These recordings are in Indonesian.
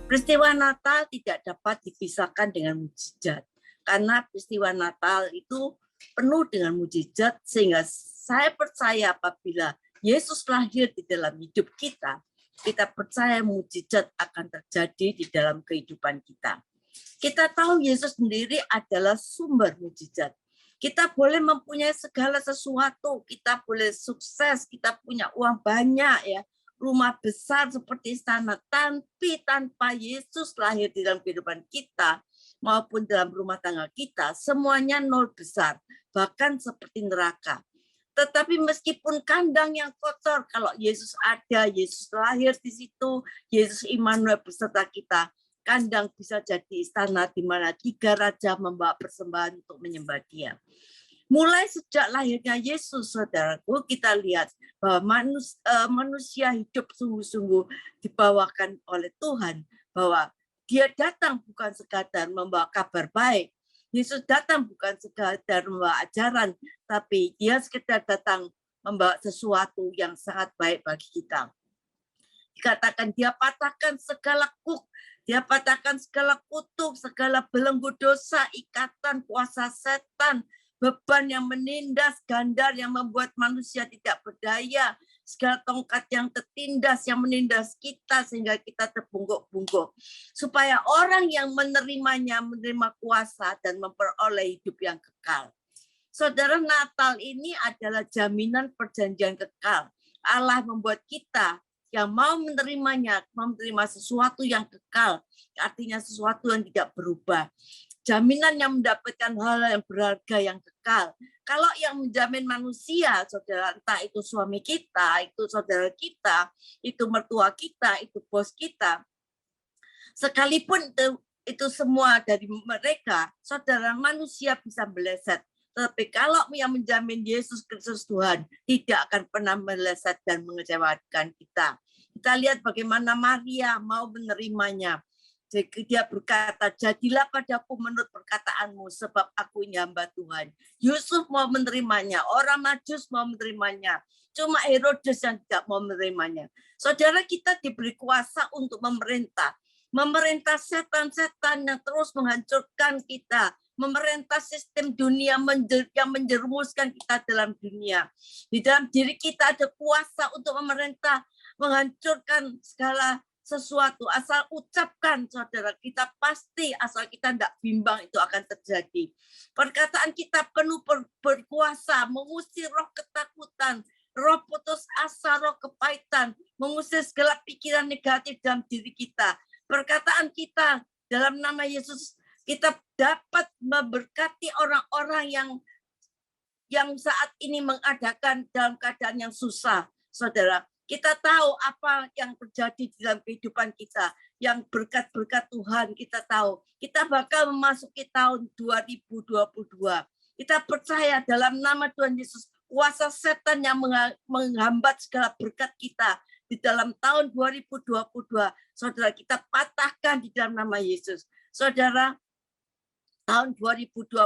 Peristiwa Natal tidak dapat dipisahkan dengan mukjizat. Karena peristiwa Natal itu penuh dengan mukjizat, sehingga saya percaya apabila Yesus lahir di dalam hidup kita, kita percaya mukjizat akan terjadi di dalam kehidupan kita. Kita tahu Yesus sendiri adalah sumber mukjizat. Kita boleh mempunyai segala sesuatu, kita boleh sukses, kita punya uang banyak, ya, rumah besar seperti istana, tapi tanpa Yesus lahir di dalam kehidupan kita maupun dalam rumah tangga kita, semuanya nol besar, bahkan seperti neraka. Tetapi meskipun kandang yang kotor, kalau Yesus ada, Yesus lahir di situ, Yesus Immanuel beserta kita, kandang bisa jadi istana di mana 3 raja membawa persembahan untuk menyembah Dia. Mulai sejak lahirnya Yesus, saudaraku, kita lihat bahwa manusia hidup sungguh-sungguh dibawakan oleh Tuhan, bahwa Dia datang bukan sekadar membawa kabar baik. Yesus datang bukan sekadar membawa ajaran, tapi Dia sekedar datang membawa sesuatu yang sangat baik bagi kita. Dikatakan Dia patahkan segala kuk, Dia patahkan segala kutuk, segala belenggu dosa, ikatan, kuasa setan, beban yang menindas, gandar yang membuat manusia tidak berdaya, segala tongkat yang tertindas yang menindas kita sehingga kita terbungkuk-bungkuk. Supaya orang yang menerimanya menerima kuasa dan memperoleh hidup yang kekal. Saudara, Natal ini adalah jaminan perjanjian kekal. Allah membuat kita yang mau menerimanya, menerima sesuatu yang kekal, artinya sesuatu yang tidak berubah. Jaminan yang mendapatkan hal yang berharga yang kekal. Kalau yang menjamin manusia, saudara, entah itu suami kita, itu saudara kita, itu mertua kita, itu bos kita, sekalipun itu semua dari mereka, saudara, manusia bisa meleset. Tapi kalau yang menjamin Yesus Kristus Tuhan, tidak akan pernah meleset dan mengecewakan kita. Kita lihat bagaimana Maria mau menerimanya. Jadi dia berkata, jadilah padaku menurut perkataanmu, sebab aku ini hamba Tuhan. Yusuf mau menerimanya, orang Majus mau menerimanya. Cuma Herodes yang tidak mau menerimanya. Saudara, kita diberi kuasa untuk memerintah. Memerintah setan-setan yang terus menghancurkan kita. Memerintah sistem dunia yang menjerumuskan kita dalam dunia. Di dalam diri kita ada kuasa untuk memerintah, menghancurkan segala sesuatu. Asal ucapkan, saudara, kita pasti, asal kita tidak bimbang, itu akan terjadi. Perkataan kita penuh berkuasa, mengusir roh ketakutan, roh putus asa, roh kepahitan, mengusir segala pikiran negatif dalam diri kita. Perkataan kita dalam nama Yesus, kita dapat memberkati orang-orang yang saat ini mengadakan dalam keadaan yang susah, saudara. Kita tahu apa yang terjadi di dalam kehidupan kita, yang berkat-berkat Tuhan kita tahu. Kita bakal memasuki tahun 2022. Kita percaya dalam nama Tuhan Yesus, kuasa setan yang menghambat segala berkat kita di dalam tahun 2022, saudara, kita patahkan di dalam nama Yesus. Saudara, tahun 2022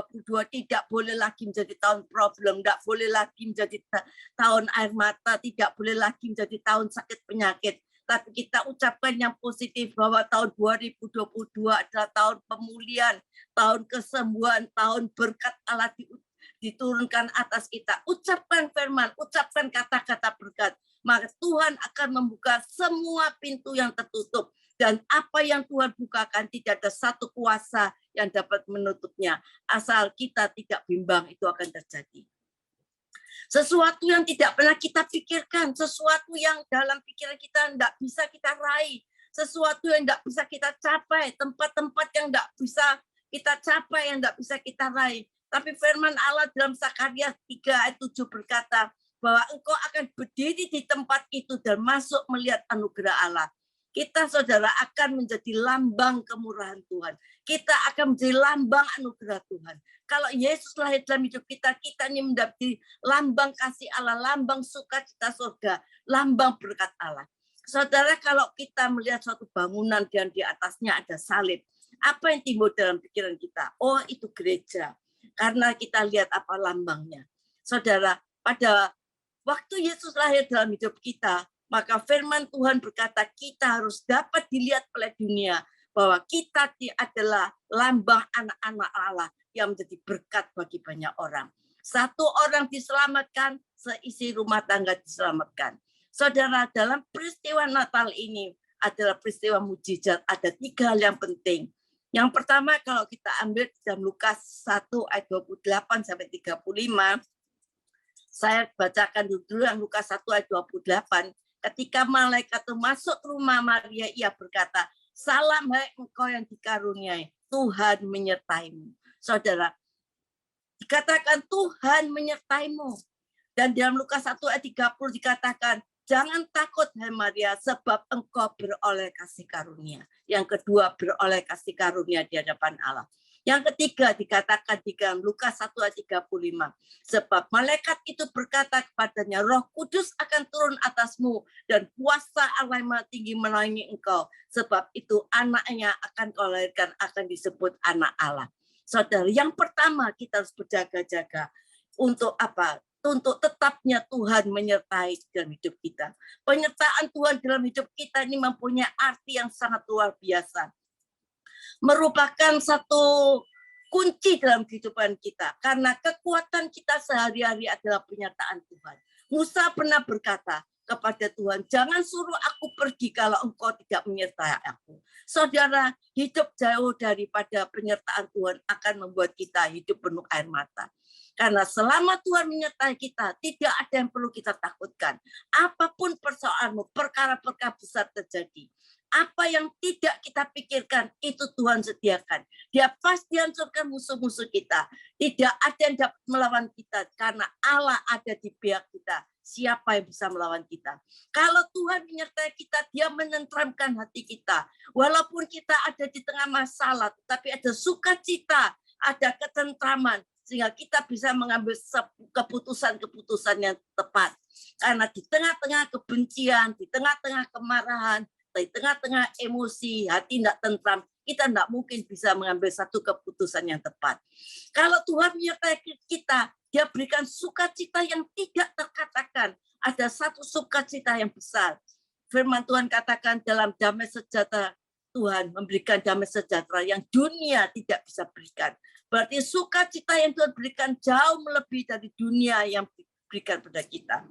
tidak boleh lagi menjadi tahun problem, tidak boleh lagi menjadi tahun air mata, tidak boleh lagi menjadi tahun sakit penyakit. Tapi kita ucapkan yang positif bahwa tahun 2022 adalah tahun pemulihan, tahun kesembuhan, tahun berkat Allah diturunkan atas kita. Ucapkan firman, ucapkan kata-kata berkat. Maka Tuhan akan membuka semua pintu yang tertutup. Dan apa yang Tuhan bukakan tidak ada satu kuasa yang dapat menutupnya. Asal kita tidak bimbang, itu akan terjadi. Sesuatu yang tidak pernah kita pikirkan, sesuatu yang dalam pikiran kita tidak bisa kita raih, sesuatu yang tidak bisa kita capai, tempat-tempat yang tidak bisa kita capai, yang tidak bisa kita raih. Tapi firman Allah dalam Zakaria 3 ayat 7 berkata bahwa engkau akan berdiri di tempat itu dan masuk melihat anugerah Allah. Kita, saudara, akan menjadi lambang kemurahan Tuhan. Kita akan menjadi lambang anugerah Tuhan. Kalau Yesus lahir dalam hidup kita, kita ini menjadi lambang kasih Allah, lambang sukacita surga, lambang berkat Allah. Saudara, kalau kita melihat suatu bangunan dan di atasnya ada salib, apa yang timbul dalam pikiran kita? Oh, itu gereja. Karena kita lihat apa lambangnya. Saudara, pada waktu Yesus lahir dalam hidup kita, maka firman Tuhan berkata kita harus dapat dilihat oleh dunia. bahwa kita adalah lambang anak-anak Allah yang menjadi berkat bagi banyak orang. Satu orang diselamatkan, seisi rumah tangga diselamatkan. Saudara, dalam peristiwa Natal ini adalah peristiwa mujizat. Ada 3 hal yang penting. Yang pertama, kalau kita ambil dalam Lukas 1 ayat 28 sampai 35, saya bacakan dulu yang Lukas 1 ayat 28. Ketika malaikat itu masuk ke rumah Maria, ia berkata, "Salam hai engkau yang dikaruniai, Tuhan menyertaimu." Saudara, dikatakan Tuhan menyertaimu. Dan dalam Lukas 1 ayat 30 dikatakan, "Jangan takut hai Maria, sebab engkau beroleh kasih karunia." Yang kedua, beroleh kasih karunia di hadapan Allah. Yang ketiga dikatakan di dalam Lukas 1 ayat 35, "Sebab malaikat itu berkata kepadanya, Roh Kudus akan turun atasmu dan kuasa Allah yang Maha Tinggi menaungi engkau. Sebab itu anaknya akan kau lahirkan akan disebut anak Allah." Saudara, yang pertama kita harus berjaga-jaga untuk apa? Untuk tetapnya Tuhan menyertai dalam hidup kita. Penyertaan Tuhan dalam hidup kita ini mempunyai arti yang sangat luar biasa. Merupakan satu kunci dalam kehidupan kita. Karena kekuatan kita sehari-hari adalah penyertaan Tuhan. Musa pernah berkata kepada Tuhan, "Jangan suruh aku pergi kalau engkau tidak menyertai aku." Saudara, hidup jauh daripada penyertaan Tuhan akan membuat kita hidup penuh air mata. Karena selama Tuhan menyertai kita, tidak ada yang perlu kita takutkan. Apapun persoalanmu, perkara-perkara besar terjadi. Apa yang tidak kita pikirkan, itu Tuhan sediakan. Dia pasti hancurkan musuh-musuh kita. Tidak ada yang dapat melawan kita, karena Allah ada di pihak kita. Siapa yang bisa melawan kita? Kalau Tuhan menyertai kita, dia menenteramkan hati kita. Walaupun kita ada di tengah masalah, tetapi ada sukacita, ada ketentraman, sehingga kita bisa mengambil keputusan-keputusan yang tepat. Karena di tengah-tengah kebencian, di tengah-tengah kemarahan, di tengah-tengah emosi, hati tidak tentram, kita tidak mungkin bisa mengambil satu keputusan yang tepat. Kalau Tuhan menyertai kita, dia berikan sukacita yang tidak terkatakan. Ada satu sukacita yang besar. Firman Tuhan katakan dalam damai sejahtera, Tuhan memberikan damai sejahtera yang dunia tidak bisa berikan. Berarti sukacita yang Tuhan berikan jauh melebihi dari dunia yang diberikan pada kita.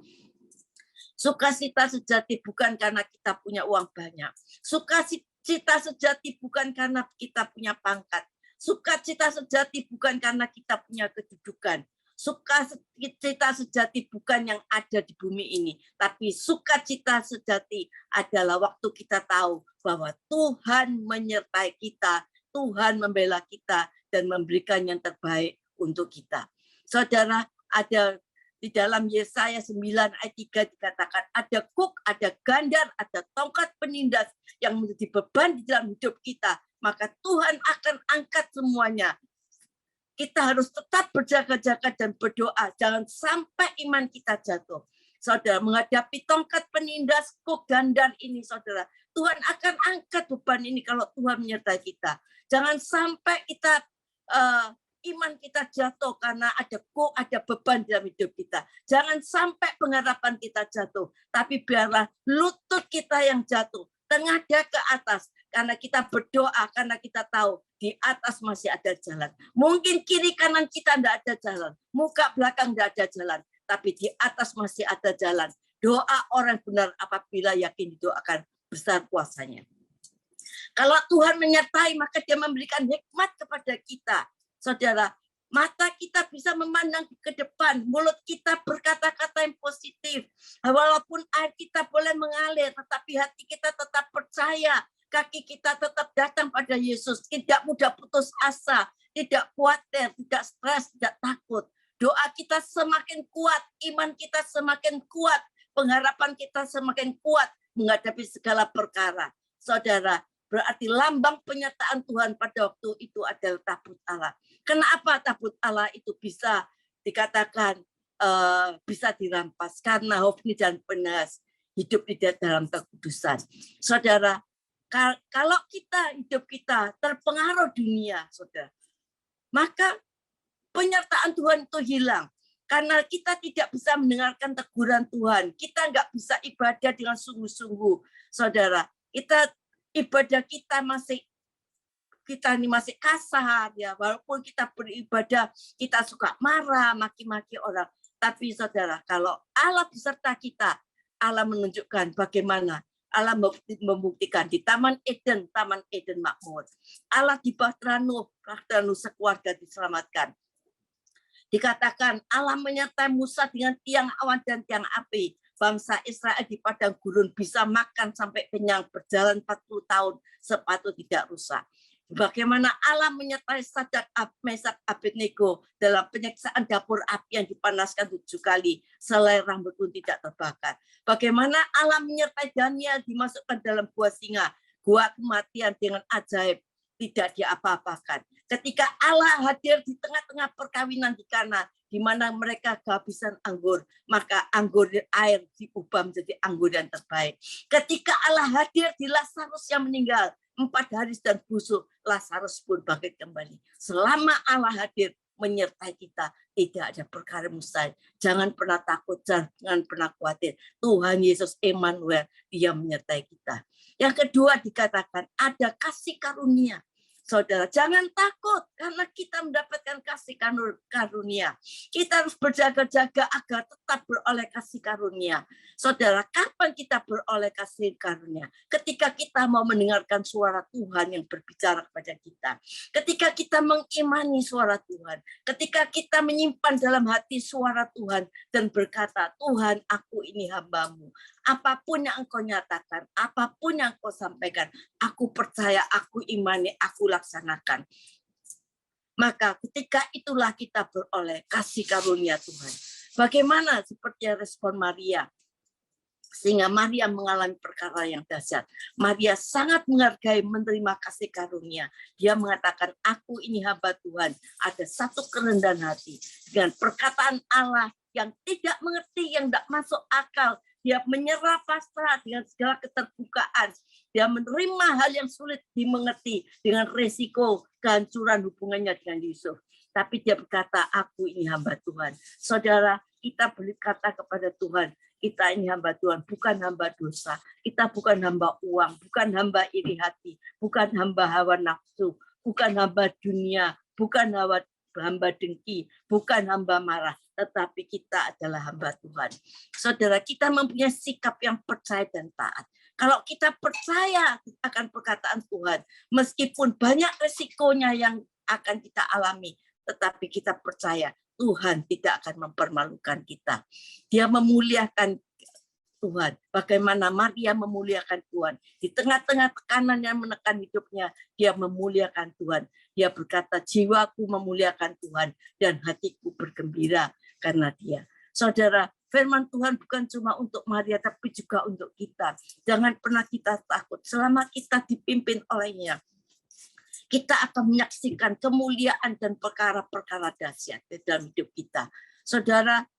Sukacita sejati bukan karena kita punya uang banyak. Sukacita sejati bukan karena kita punya pangkat. Sukacita sejati bukan karena kita punya kedudukan. Sukacita sejati bukan yang ada di bumi ini, tapi sukacita sejati adalah waktu kita tahu bahwa Tuhan menyertai kita, Tuhan membela kita, dan memberikan yang terbaik untuk kita. Saudara, ada di dalam Yesaya 9 ayat 3 dikatakan, ada kuk, ada gandar, ada tongkat penindas yang menjadi beban di dalam hidup kita, maka Tuhan akan angkat semuanya. Kita harus tetap berjaga-jaga dan berdoa. Jangan sampai iman kita jatuh. Saudara, menghadapi tongkat penindas, kuk, gandar ini, saudara, Tuhan akan angkat beban ini kalau Tuhan menyertai kita. Jangan sampai kita iman kita jatuh karena ada kuk, ada beban dalam hidup kita. Jangan sampai pengharapan kita jatuh. Tapi biarlah lutut kita yang jatuh. Tengadah ke atas. Karena kita berdoa, karena kita tahu di atas masih ada jalan. Mungkin kiri kanan kita tidak ada jalan. Muka belakang tidak ada jalan. Tapi di atas masih ada jalan. Doa orang benar apabila yakin didoakan besar kuasanya. Kalau Tuhan menyertai, maka dia memberikan hikmat kepada kita. Saudara, mata kita bisa memandang ke depan. Mulut kita berkata-kata yang positif. Walaupun air kita boleh mengalir, tetapi hati kita tetap percaya. Kaki kita tetap datang pada Yesus. Tidak mudah putus asa, tidak khawatir, tidak stres, tidak takut. Doa kita semakin kuat, iman kita semakin kuat, pengharapan kita semakin kuat menghadapi segala perkara. Saudara, berarti lambang penyertaan Tuhan pada waktu itu adalah tabut Allah. Kenapa tabut Allah itu bisa dikatakan bisa dirampas? Karena Hofni dan Pinehas hidup di dalam kekudusan. Saudara, kalau hidup kita terpengaruh dunia, saudara, maka penyertaan Tuhan itu hilang. Karena kita tidak bisa mendengarkan teguran Tuhan. Kita nggak bisa ibadah dengan sungguh-sungguh. Saudara, ibadah kita masih kita ini masih kasar ya, walaupun kita beribadah, kita suka marah, maki-maki orang. Tapi saudara, kalau Allah beserta kita, Allah menunjukkan bagaimana Allah membuktikan di Taman Eden makmur. Allah di Bahtera Nuh sekeluarga diselamatkan. Dikatakan Allah menyertai Musa dengan tiang awan dan tiang api. Bangsa Israel di padang gurun bisa makan sampai kenyang, berjalan 40 tahun, sepatu tidak rusak. Bagaimana Allah menyertai Sadrak, Mesak, Abednego dalam penyiksaan dapur api yang dipanaskan 7 kali, selai rambut pun tidak terbakar. Bagaimana Allah menyertai Daniel dimasukkan dalam gua singa, gua kematian dengan ajaib, tidak diapa-apakan. Ketika Allah hadir di tengah-tengah perkawinan di Kana, di mana mereka kehabisan anggur, maka anggur air diubah menjadi anggur yang terbaik. Ketika Allah hadir di Lazarus yang meninggal, 4 hari dan busuk, Lazarus pun bangkit kembali. Selama Allah hadir menyertai kita, tidak ada perkara mustahil. Jangan pernah takut, jangan pernah khawatir. Tuhan Yesus Emmanuel, Dia menyertai kita. Yang kedua dikatakan ada kasih karunia. Saudara, jangan takut karena kita mendapatkan kasih karunia. Kita harus berjaga-jaga agar tetap beroleh kasih karunia. Saudara, kapan kita beroleh kasih karunia? Ketika kita mau mendengarkan suara Tuhan yang berbicara kepada kita. Ketika kita mengimani suara Tuhan. Ketika kita menyimpan dalam hati suara Tuhan dan berkata, Tuhan, aku ini hamba-Mu. Apapun yang Engkau nyatakan, apapun yang Engkau sampaikan, aku percaya, aku imani, aku laksanakan. Maka ketika itulah kita beroleh kasih karunia Tuhan. Bagaimana seperti respon Maria? Sehingga Maria mengalami perkara yang dahsyat. Maria sangat menghargai menerima kasih karunia. Dia mengatakan, aku ini hamba Tuhan. Ada satu kerendahan hati. Dengan perkataan Allah yang tidak mengerti, yang tidak masuk akal. Dia menyerah pasrah dengan segala keterbukaan. Dia menerima hal yang sulit dimengerti dengan resiko kehancuran hubungannya dengan Yusuf. Tapi dia berkata, aku ini hamba Tuhan. Saudara, kita berkata kepada Tuhan, kita ini hamba Tuhan, bukan hamba dosa. Kita bukan hamba uang, bukan hamba iri hati, bukan hamba hawa nafsu, bukan hamba dunia, bukan hamba dengki, bukan hamba marah, tetapi kita adalah hamba Tuhan. Saudara, kita mempunyai sikap yang percaya dan taat. Kalau kita percaya akan perkataan Tuhan, meskipun banyak resikonya yang akan kita alami, tetapi kita percaya Tuhan tidak akan mempermalukan kita. Dia memuliakan Tuhan. Bagaimana Maria memuliakan Tuhan. Di tengah-tengah tekanan yang menekan hidupnya, dia memuliakan Tuhan. Dia berkata, jiwaku memuliakan Tuhan dan hatiku bergembira karena Dia. Saudara, firman Tuhan bukan cuma untuk Maria, tapi juga untuk kita. Jangan pernah kita takut. Selama kita dipimpin oleh-Nya, kita akan menyaksikan kemuliaan dan perkara-perkara dahsyat dalam hidup kita. Saudara,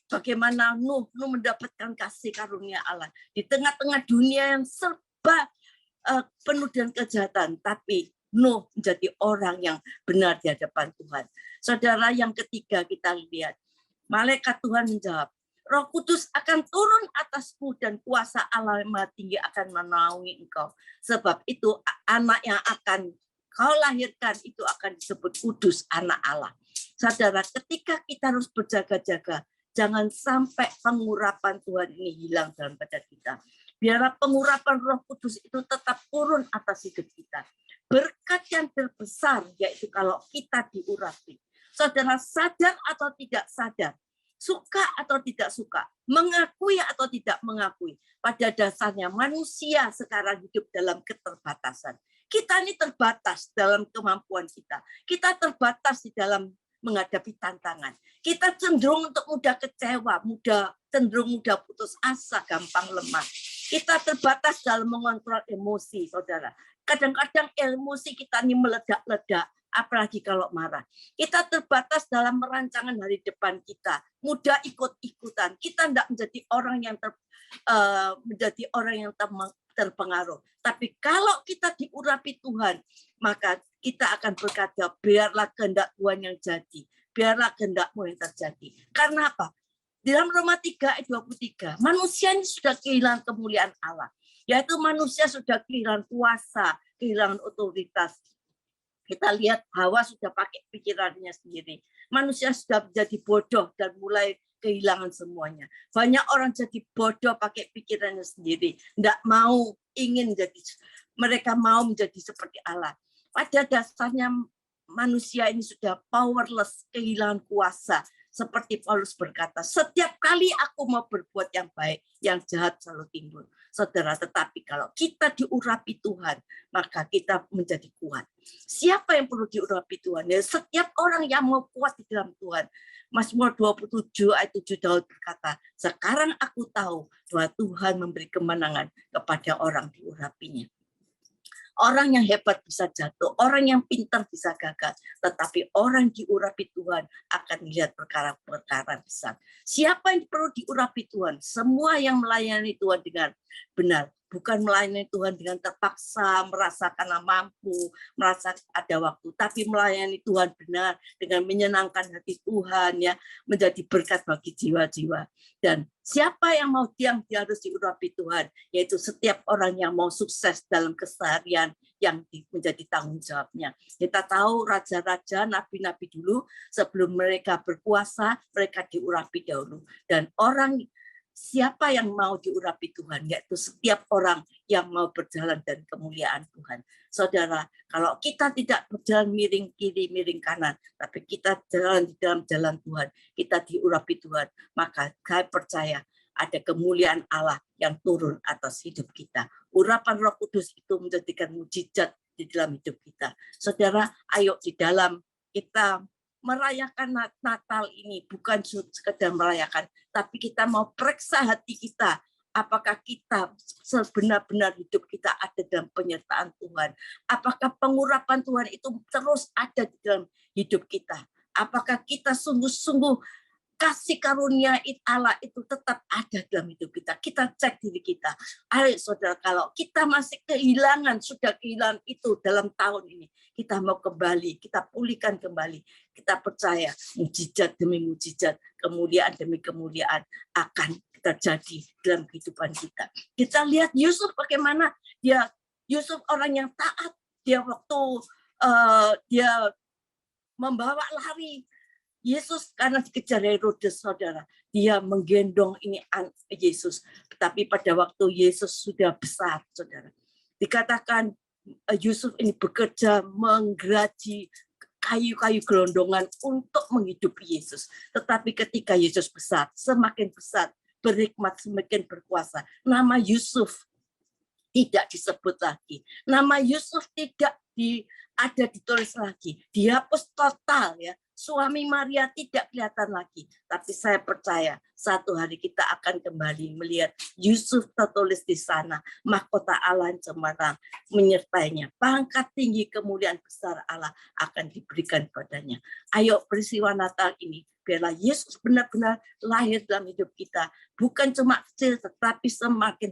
bagaimana Nuh mendapatkan kasih karunia Allah. Di tengah-tengah dunia yang serba penuh dengan kejahatan, tapi Nuh menjadi orang yang benar di hadapan Tuhan. Saudara, yang ketiga kita lihat, malaikat Tuhan menjawab, Roh Kudus akan turun atasmu dan kuasa Allah yang Maha Tinggi akan menaungi engkau. Sebab itu anak yang akan kau lahirkan itu akan disebut kudus, anak Allah. Saudara, ketika kita harus berjaga-jaga, jangan sampai pengurapan Tuhan ini hilang dalam badan kita. Biarlah pengurapan Roh Kudus itu tetap turun atas hidup kita. Berkat yang terbesar yaitu kalau kita diurapi. Saudara, sadar atau tidak sadar, suka atau tidak suka, mengakui atau tidak mengakui, pada dasarnya manusia sekarang hidup dalam keterbatasan. Kita ini terbatas dalam kemampuan kita. Kita terbatas di dalam menghadapi tantangan. Kita cenderung untuk mudah kecewa, cenderung mudah putus asa, gampang lemah. Kita terbatas dalam mengontrol emosi, saudara. Kadang-kadang emosi kita ini meledak-ledak, apalagi kalau marah. Kita terbatas dalam merancangan hari depan kita, mudah ikut-ikutan. Kita tidak menjadi orang yang terpengaruh. Tapi kalau kita diurapi Tuhan, maka kita akan berkata, biarlah kehendak Tuhan yang jadi, biarlah kehendak-Mu yang terjadi. Karena apa? Di dalam Roma 3 ayat 23, manusia ini sudah kehilangan kemuliaan Allah. yaitu manusia sudah kehilangan kuasa, kehilangan otoritas. Kita lihat Hawa sudah pakai pikirannya sendiri. Manusia sudah menjadi bodoh dan mulai kehilangan semuanya. Banyak orang jadi bodoh pakai pikirannya sendiri. Tidak mau ingin jadi, mereka mau menjadi seperti Allah. Pada dasarnya manusia ini sudah powerless, kehilangan kuasa. Seperti Paulus berkata, setiap kali aku mau berbuat yang baik, yang jahat selalu timbul. Saudara, tetapi kalau kita diurapi Tuhan, maka kita menjadi kuat. Siapa yang perlu diurapi Tuhan? Ya, setiap orang yang mau kuat di dalam Tuhan. Mazmur 27 ayat 7 Daud berkata, sekarang aku tahu bahwa Tuhan memberi kemenangan kepada orang diurapinya. Orang yang hebat bisa jatuh, orang yang pintar bisa gagal, tetapi orang diurapi Tuhan akan melihat perkara-perkara besar. Siapa yang perlu diurapi Tuhan? Semua yang melayani Tuhan dengan benar, bukan melayani Tuhan dengan terpaksa, merasa karena mampu, merasa ada waktu, tapi melayani Tuhan benar dengan menyenangkan hati Tuhan, ya, menjadi berkat bagi jiwa-jiwa. Dan siapa yang mau dia harus diurapi Tuhan, yaitu setiap orang yang mau sukses dalam keseharian yang menjadi tanggung jawabnya. Kita tahu raja-raja, nabi-nabi dulu sebelum mereka berkuasa, mereka diurapi dahulu. Dan orang siapa yang mau diurapi Tuhan, yaitu setiap orang yang mau berjalan dan kemuliaan Tuhan. Saudara, kalau kita tidak berjalan miring kiri, miring kanan, tapi kita jalan di dalam jalan Tuhan, kita diurapi Tuhan, maka saya percaya ada kemuliaan Allah yang turun atas hidup kita. Urapan Roh Kudus itu menjadikan mujizat di dalam hidup kita. Saudara, ayo di dalam kita merayakan Natal ini, bukan sekedar merayakan, tapi kita mau periksa hati kita. Apakah kita sebenar-benar hidup kita ada dalam penyertaan Tuhan? Apakah pengurapan Tuhan itu terus ada di dalam hidup kita? Apakah kita sungguh-sungguh kasih karunia Allah itu tetap ada dalam hidup kita. Kita cek diri kita. Ayo saudara, kalau kita masih sudah kehilangan itu dalam tahun ini, kita mau kembali, kita pulihkan kembali. Kita percaya mujizat demi mujizat, kemuliaan demi kemuliaan akan terjadi dalam kehidupan kita. Kita lihat Yusuf bagaimana Yusuf orang yang taat. Dia waktu dia membawa lari Yesus karena dikejar Herodes, saudara. Dia menggendong ini Yesus. Tetapi pada waktu Yesus sudah besar, saudara. Dikatakan Yusuf ini bekerja menggeraji kayu-kayu gelondongan untuk menghidupi Yesus. Tetapi ketika Yesus besar, semakin besar, berhikmat, semakin berkuasa. Nama Yusuf tidak disebut lagi. Nama Yusuf tidak ada ditulis lagi. Dihapus total, ya. Suami Maria tidak kelihatan lagi. Tapi saya percaya satu hari kita akan kembali melihat Yusuf tertulis di sana. Mahkota Allah yang cemerlang menyertainya. Pangkat tinggi kemuliaan besar Allah akan diberikan padanya. Ayo peristiwa Natal ini, biarlah Yesus benar-benar lahir dalam hidup kita. Bukan cuma kecil, tetapi semakin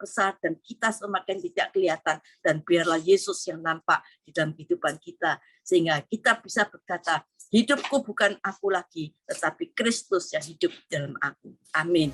besar, dan kita semakin tidak kelihatan. Dan biarlah Yesus yang nampak di dalam kehidupan kita. Sehingga kita bisa berkata, hidupku bukan aku lagi, tetapi Kristus yang hidup dalam aku. Amin.